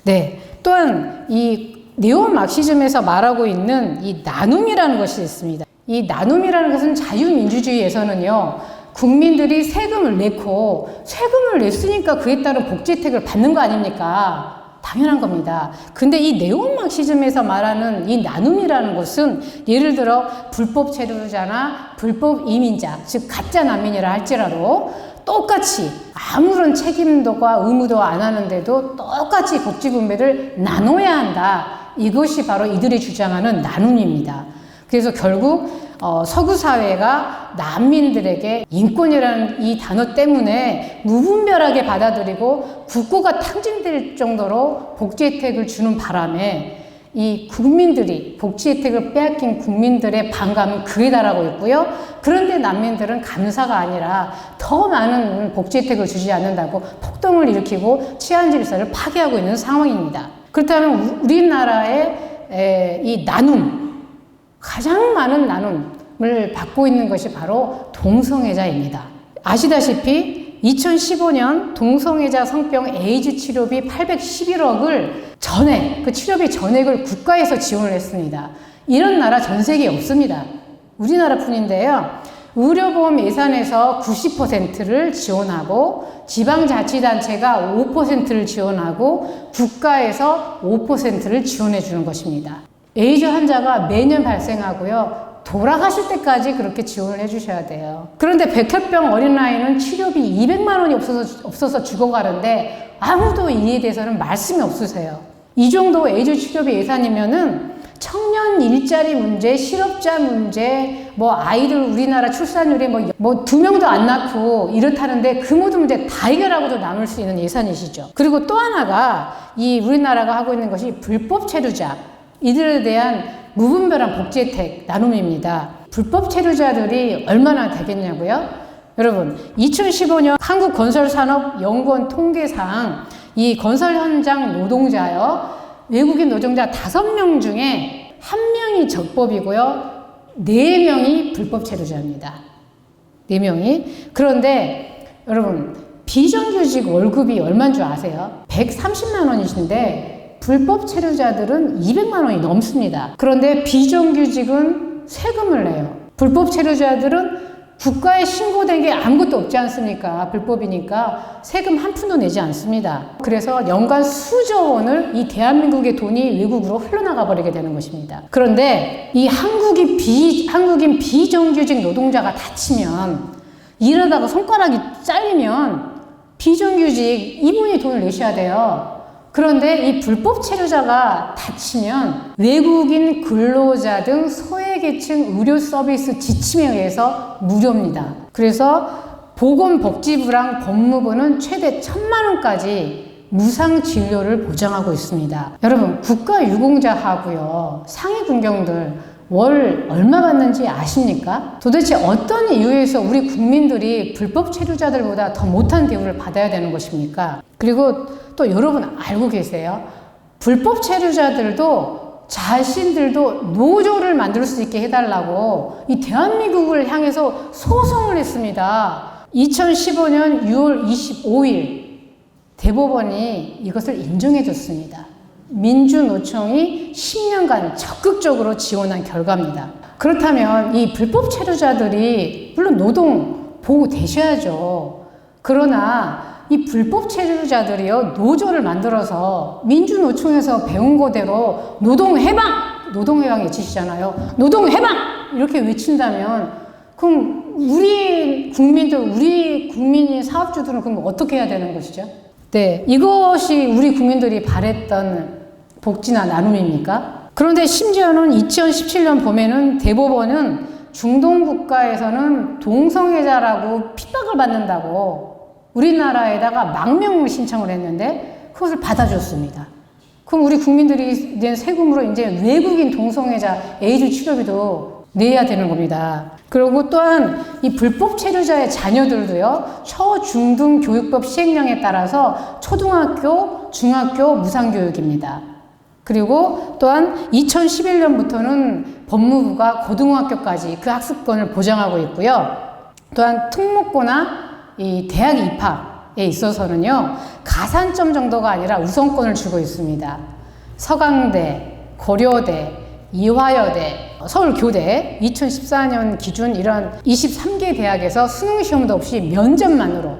네, 또한 이 네오마르크시즘에서 말하고 있는 이 나눔이라는 것이 있습니다. 이 나눔이라는 것은 자유민주주의에서는요, 국민들이 세금을 내고 세금을 냈으니까 그에 따른 복지 혜택을 받는 거 아닙니까? 당연한 겁니다. 근데 이 네오마르크시즘에서 말하는 이 나눔이라는 것은 예를 들어 불법 체류자나 불법 이민자, 즉 가짜 난민이라 할지라도 똑같이 아무런 책임도와 의무도 안 하는데도 똑같이 복지 분배를 나눠야 한다. 이것이 바로 이들이 주장하는 나눔입니다. 그래서 결국 서구 사회가 난민들에게 인권이라는 이 단어 때문에 무분별하게 받아들이고 국고가 탕진될 정도로 복지 혜택을 주는 바람에 이 국민들이 복지 혜택을 빼앗긴 국민들의 반감은 극에 달하고 있고요. 그런데 난민들은 감사가 아니라 더 많은 복지 혜택을 주지 않는다고 폭동을 일으키고 치안 질서를 파괴하고 있는 상황입니다. 그렇다면 우리나라의 이 나눔, 가장 많은 나눔을 받고 있는 것이 바로 동성애자입니다. 아시다시피 2015년 동성애자 성병 에이즈 치료비 811억을 그 치료비 전액을 국가에서 지원을 했습니다. 이런 나라 전 세계에 없습니다. 우리나라 뿐인데요. 의료보험 예산에서 90%를 지원하고 지방자치단체가 5%를 지원하고 국가에서 5%를 지원해 주는 것입니다. 에이즈 환자가 매년 발생하고요. 돌아가실 때까지 그렇게 지원을 해주셔야 돼요. 그런데 백혈병 어린아이는 치료비 200만 원이 없어서 죽어가는데 아무도 이에 대해서는 말씀이 없으세요. 이 정도 에이즈 치료비 예산이면은 청년 일자리 문제, 실업자 문제, 아이들 우리나라 출산율이 2명도 안 낳고 이렇다는데 그 모든 문제 다 해결하고도 남을 수 있는 예산이시죠. 그리고 또 하나가 이 우리나라가 하고 있는 것이 불법 체류자, 이들에 대한 무분별한 복지 혜택 나눔입니다. 불법 체류자들이 얼마나 되겠냐고요? 여러분, 2015년 한국건설산업연구원 통계상 이 건설 현장 노동자요, 외국인 노동자 5명 중에 1명이 적법이고요, 4명이 불법 체류자입니다. 4명이. 그런데 여러분, 비정규직 월급이 얼마인 줄 아세요? 130만 원이신데 불법 체류자들은 200만 원이 넘습니다. 그런데 비정규직은 세금을 내요. 불법 체류자들은 국가에 신고된 게 아무것도 없지 않습니까? 불법이니까 세금 한 푼도 내지 않습니다. 그래서 연간 수조 원을 이 대한민국의 돈이 외국으로 흘러나가 버리게 되는 것입니다. 그런데 이 한국인 비정규직 노동자가 다치면, 일하다가 손가락이 잘리면 비정규직 이분이 돈을 내셔야 돼요. 그런데 이 불법 체류자가 다치면 외국인 근로자 등 소외계층 의료 서비스 지침에 의해서 무료입니다. 그래서 보건복지부랑 법무부는 최대 1,000만 원까지 무상 진료를 보장하고 있습니다. 여러분, 국가유공자하고요, 상위 군경들 월 얼마 받는지 아십니까? 도대체 어떤 이유에서 우리 국민들이 불법 체류자들보다 더 못한 대우를 받아야 되는 것입니까? 그리고 또 여러분 알고 계세요? 불법 체류자들도 자신들도 노조를 만들 수 있게 해달라고 이 대한민국을 향해서 소송을 했습니다. 2015년 6월 25일 대법원이 이것을 인정해 줬습니다. 민주노총이 10년간 적극적으로 지원한 결과입니다. 그렇다면 이 불법 체류자들이 물론 노동 보호되셔야죠. 그러나 이 불법 체류자들이요, 노조를 만들어서 민주노총에서 배운 거대로 노동해방 외치시잖아요. 노동해방! 이렇게 외친다면 그럼 우리 국민이 사업주들은 그럼 어떻게 해야 되는 것이죠? 네, 이것이 우리 국민들이 바랬던 복지나 나눔입니까? 그런데 심지어는 2017년 봄에는 대법원은 중동 국가에서는 동성애자라고 핍박을 받는다고 우리나라에다가 망명 신청을 했는데 그것을 받아줬습니다. 그럼 우리 국민들이 낸 세금으로 이제 외국인 동성애자 에이즈 치료비도 내야 되는 겁니다. 그리고 또한 이 불법 체류자의 자녀들도요, 초중등교육법 시행령에 따라서 초등학교, 중학교 무상교육입니다. 그리고 또한 2011년부터는 법무부가 고등학교까지 그 학습권을 보장하고 있고요. 또한 특목고나 이 대학 입학에 있어서는요, 가산점 정도가 아니라 우선권을 주고 있습니다. 서강대, 고려대, 이화여대, 서울교대 2014년 기준 이런 23개 대학에서 수능시험도 없이 면접만으로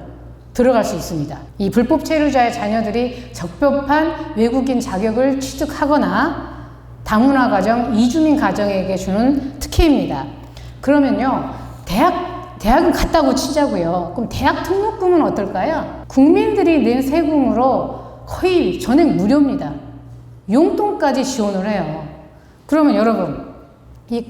들어갈 수 있습니다. 이 불법 체류자의 자녀들이 적법한 외국인 자격을 취득하거나 다문화 가정, 이주민 가정에게 주는 특혜입니다. 그러면요, 대학은 갔다고 치자고요. 그럼 대학 등록금은 어떨까요? 국민들이 낸 세금으로 거의 전액 무료입니다. 용돈까지 지원을 해요. 그러면 여러분, 이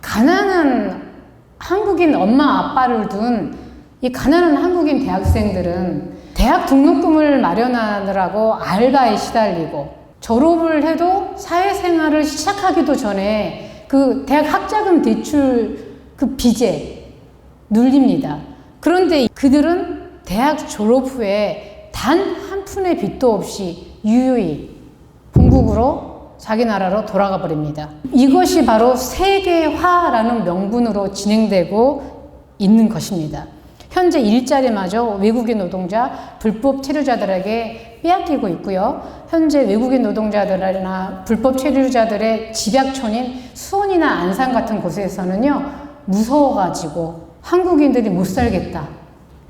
가난한 한국인 엄마 아빠를 둔 이 가난한 한국인 대학생들은 대학 등록금을 마련하느라고 알바에 시달리고 졸업을 해도 사회생활을 시작하기도 전에 그 대학 학자금 대출 그 빚에 눌립니다. 그런데 그들은 대학 졸업 후에 단 한 푼의 빚도 없이 유유히 본국으로 자기 나라로 돌아가 버립니다. 이것이 바로 세계화라는 명분으로 진행되고 있는 것입니다. 현재 일자리마저 외국인 노동자, 불법 체류자들에게 빼앗기고 있고요. 현재 외국인 노동자들이나 불법 체류자들의 집약촌인 수원이나 안산 같은 곳에서는요, 무서워가지고 한국인들이 못 살겠다,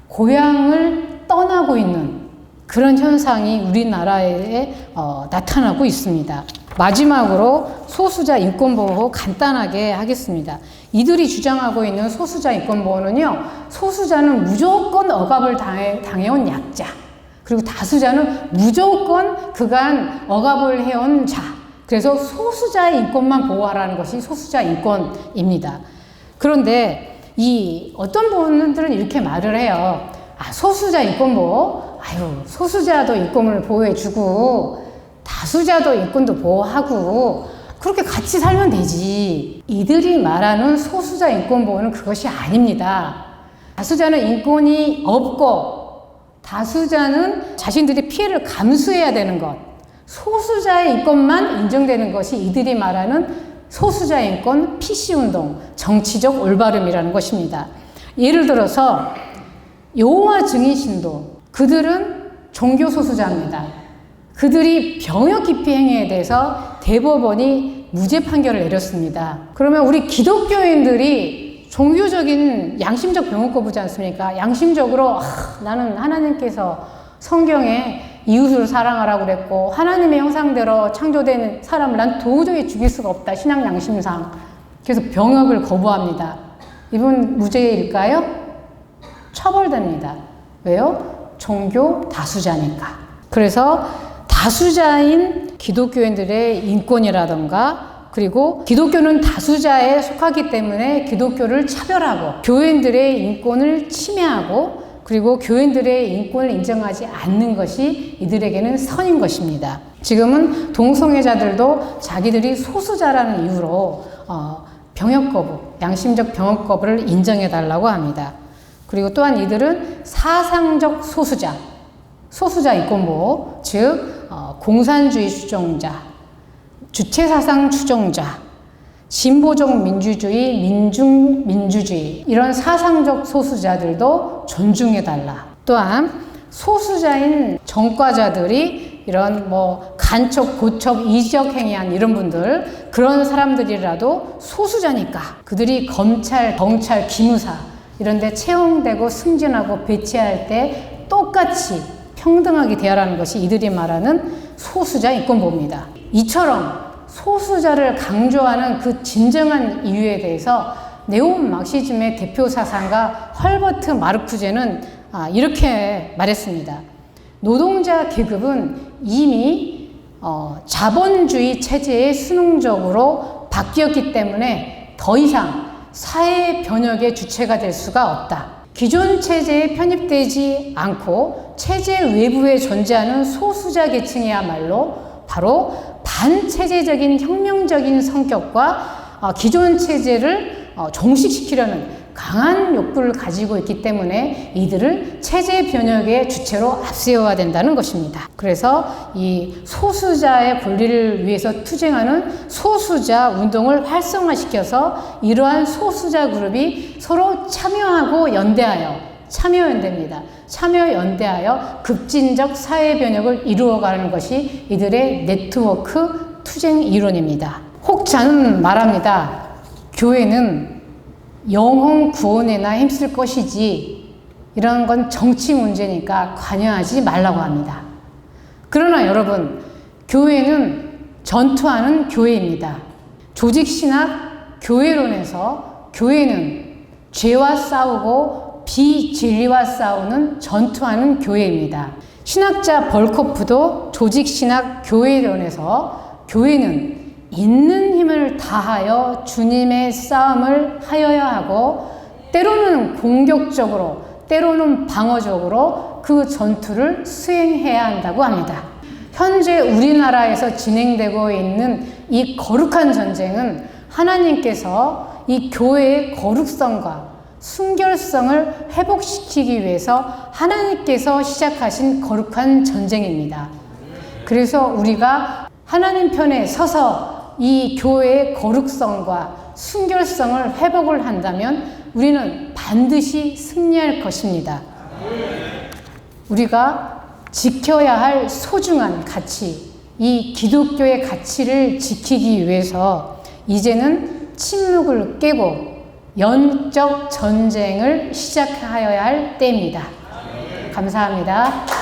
고향을 떠나고 있는 그런 현상이 우리나라에 나타나고 있습니다. 마지막으로 소수자 인권보호 간단하게 하겠습니다. 이들이 주장하고 있는 소수자 인권보호는요, 소수자는 무조건 억압을 당해온 약자, 그리고 다수자는 무조건 그간 억압을 해온 자, 그래서 소수자의 인권만 보호하라는 것이 소수자 인권입니다. 그런데 어떤 분들은 이렇게 말을 해요. 소수자 인권보호? 소수자도 인권을 보호해주고 다수자도 인권도 보호하고 그렇게 같이 살면 되지. 이들이 말하는 소수자 인권 보호는 그것이 아닙니다. 다수자는 인권이 없고 다수자는 자신들이 피해를 감수해야 되는 것, 소수자의 인권만 인정되는 것이 이들이 말하는 소수자 인권 PC운동, 정치적 올바름이라는 것입니다. 예를 들어서 여호와 증인신도, 그들은 종교 소수자입니다. 그들이 병역 기피 행위에 대해서 대법원이 무죄 판결을 내렸습니다. 그러면 우리 기독교인들이 종교적인 양심적 병역 거부지 않습니까? 양심적으로 나는 하나님께서 성경에 이웃을 사랑하라고 그랬고 하나님의 형상대로 창조된 사람을 난 도저히 죽일 수가 없다, 신앙 양심상. 그래서 병역을 거부합니다. 이분 무죄일까요? 처벌됩니다. 왜요? 종교 다수자니까. 그래서 다수자인 기독교인들의 인권이라던가, 그리고 기독교는 다수자에 속하기 때문에 기독교를 차별하고 교인들의 인권을 침해하고, 그리고 교인들의 인권을 인정하지 않는 것이 이들에게는 선인 것입니다. 지금은 동성애자들도 자기들이 소수자라는 이유로 병역 거부, 양심적 병역 거부를 인정해달라고 합니다. 그리고 또한 이들은 사상적 소수자 이권보호, 즉 공산주의 추종자, 주체사상 추종자, 진보적 민주주의, 민중민주주의, 이런 사상적 소수자들도 존중해달라. 또한 소수자인 전과자들이 이런 간첩, 고첩, 이적 행위한 이런 분들, 그런 사람들이라도 소수자니까 그들이 검찰, 경찰, 기무사 이런 데 채용되고 승진하고 배치할 때 똑같이 평등하게 대하라는 것이 이들이 말하는 소수자 인권보호입니다. 이처럼 소수자를 강조하는 그 진정한 이유에 대해서 네오마르크시즘의 대표 사상가 헐버트 마르쿠제는 이렇게 말했습니다. 노동자 계급은 이미 자본주의 체제에 수능적으로 바뀌었기 때문에 더 이상 사회 변혁의 주체가 될 수가 없다. 기존 체제에 편입되지 않고 체제 외부에 존재하는 소수자 계층이야말로 바로 반체제적인 혁명적인 성격과 기존 체제를 종식시키려는 강한 욕구를 가지고 있기 때문에 이들을 체제 변혁의 주체로 앞세워야 된다는 것입니다. 그래서 이 소수자의 권리를 위해서 투쟁하는 소수자 운동을 활성화시켜서 이러한 소수자 그룹이 서로 참여하고 연대하여, 참여연대입니다. 참여연대하여 급진적 사회 변혁을 이루어가는 것이 이들의 네트워크 투쟁 이론입니다. 혹자는 말합니다. 교회는 영혼 구원에나 힘쓸 것이지 이런 건 정치 문제니까 관여하지 말라고 합니다. 그러나 여러분, 교회는 전투하는 교회입니다. 조직신학 교회론에서 교회는 죄와 싸우고 비진리와 싸우는 전투하는 교회입니다. 신학자 벌코프도 조직신학 교회론에서 교회는 있는 힘을 다하여 주님의 싸움을 하여야 하고, 때로는 공격적으로, 때로는 방어적으로 그 전투를 수행해야 한다고 합니다. 현재 우리나라에서 진행되고 있는 이 거룩한 전쟁은 하나님께서 이 교회의 거룩성과 순결성을 회복시키기 위해서 하나님께서 시작하신 거룩한 전쟁입니다. 그래서 우리가 하나님 편에 서서 이 교회의 거룩성과 순결성을 회복을 한다면 우리는 반드시 승리할 것입니다. 우리가 지켜야 할 소중한 가치, 이 기독교의 가치를 지키기 위해서 이제는 침묵을 깨고 영적 전쟁을 시작하여야 할 때입니다. 감사합니다.